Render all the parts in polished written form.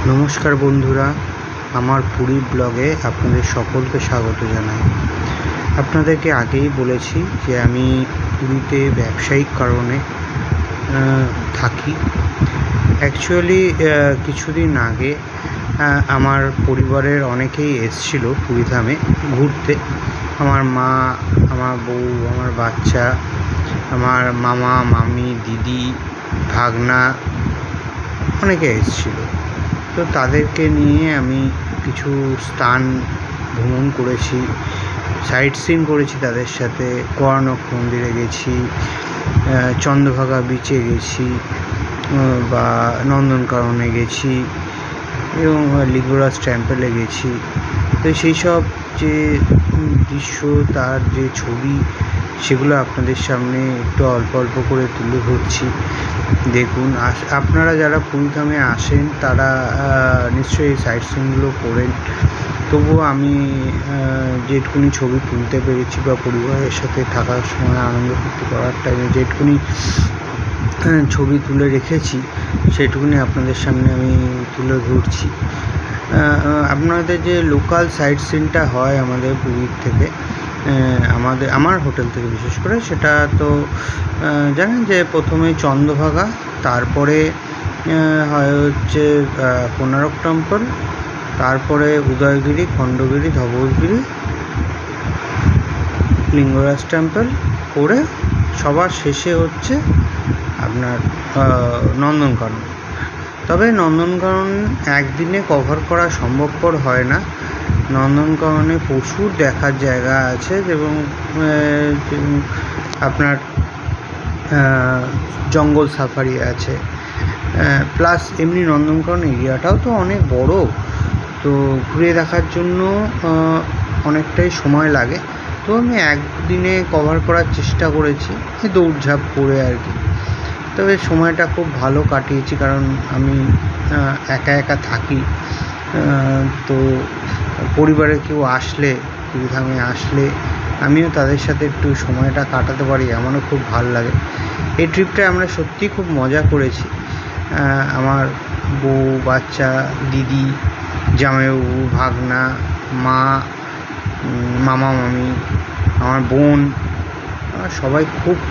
নমস্কার বন্ধুরা, আমার পুরী ব্লগে আপনাদের সকলকে স্বাগত জানাই। আপনাদেরকে আগেই বলেছি যে আমি পুরীতে ব্যবসায়িক কারণে থাকি। অ্যাকচুয়ালি কিছুদিন আগে আমার পরিবারের অনেকেই এসেছিল পুরীধামে ঘুরতে। আমার মা, আমার বউ, আমার বাচ্চা, আমার মামা, মামি, দিদি, ভাগনা অনেকে এসেছিল। তো তাদেরকে নিয়ে আমি কিছু স্থান ভ্রমণ করেছি, সাইট সিইং করেছি তাদের সাথে। কোণার্ক মন্দিরে গেছি, চন্দ্রভাগা বিচে গেছি, বা নন্দনকাননে গেছি এবং লিঙ্গরাজ টেম্পলে গেছি। তো সেই সব যে দৃশ্য, তার যে ছবি, সেগুলো আপনাদের সামনে একটু অল্প অল্প করে তুলে ধরছি। দেখুন, আপনারা যারা পুরীধামে আসেন তারা নিশ্চয়ই এই সাইট সিইংগুলো করেন। তবুও আমি যেটুকুনি ছবি তুলতে পেরেছি বা পরিবারের সাথে থাকার সময় আনন্দ ফুর্তি করার টাইমে যেটুকুনি ছবি তুলে রেখেছি সেটুকুনি আপনাদের সামনে আমি তুলে ধরছি। আপনাদের যে লোকাল সাইট সিইংটা হয় আমাদের পুরীর থেকে, আমার হোটেল থেকে বিশেষ করে, সেটা তো জানেন যে প্রথমে চন্দ্রভাগা, তারপরে হয় হচ্ছে কোণার্ক টেম্পল, তারপরে উদয়গিরি, খণ্ডগিরি, ধবলগিরি, লিঙ্গরাজ টেম্পল করে সবার শেষে হচ্ছে আপনার নন্দনকানন। তবে নন্দনকানন একদিনে কভার করা সম্ভবপর হয় না। নন্দনকাননে প্রচুর দেখার জায়গা আছে এবং আপনার জঙ্গল সাফারি আছে, প্লাস এমনি নন্দনকানন এরিয়াটাও তো অনেক বড়। তো ঘুরে দেখার জন্য অনেকটাই সময় লাগে। তো আমি একদিনে কভার করার চেষ্টা করেছি, দৌড়ঝাঁপ করে আর কি। তবে সময়টা খুব ভালো কাটিয়েছি, কারণ আমি একা একা থাকি। তো পরিবারের কেউ আসলে, পুরীধামে আসলে আমিও তাদের সাথে একটু সময়টা কাটাতে পারি, আমারও খুব ভালো লাগে। এই ট্রিপটায় আমরা সত্যিই খুব মজা করেছি। আমার বউ, বাচ্চা, দিদি, জামাইবাবু, ভাগনা, মা, মামা, মামি, আমার বোন, সবাই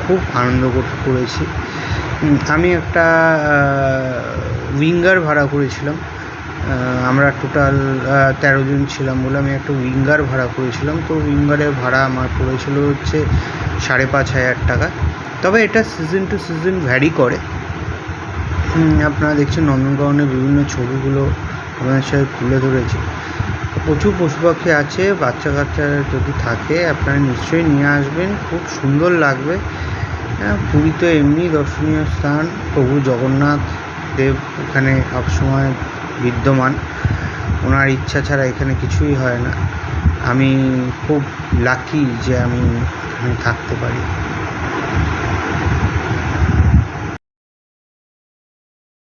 খুব আনন্দ করেছি। আমি একটা উইঙ্গার ভাড়া করেছিলাম। আমরা টোটাল 13 জন ছিলাম বলে আমি একটা উইঙ্গার ভাড়া করেছিলাম। তো উইঙ্গারের ভাড়া আমার পড়েছিল হচ্ছে 5,500 টাকা। তবে এটা সিজন টু সিজন ভ্যারি করে। আপনারা দেখছেন নন্দনকাননের বিভিন্ন ছবিগুলো আপনাদের সাথে তুলে ধরেছি। প্রচুর পশু পাখি আছে। বাচ্চা কাচ্চা যদি থাকে আপনারা নিশ্চয়ই নিয়ে আসবেন, খুব সুন্দর লাগবে। পুরী তো এমনি দর্শনীয় স্থান, প্রভু জগন্নাথ দেব এখানে সবসময় বিদ্যমান। ওনার ইচ্ছা ছাড়া এখানে কিছুই হয় না। আমি খুব লাকি যে আমি এখানে থাকতে পারি।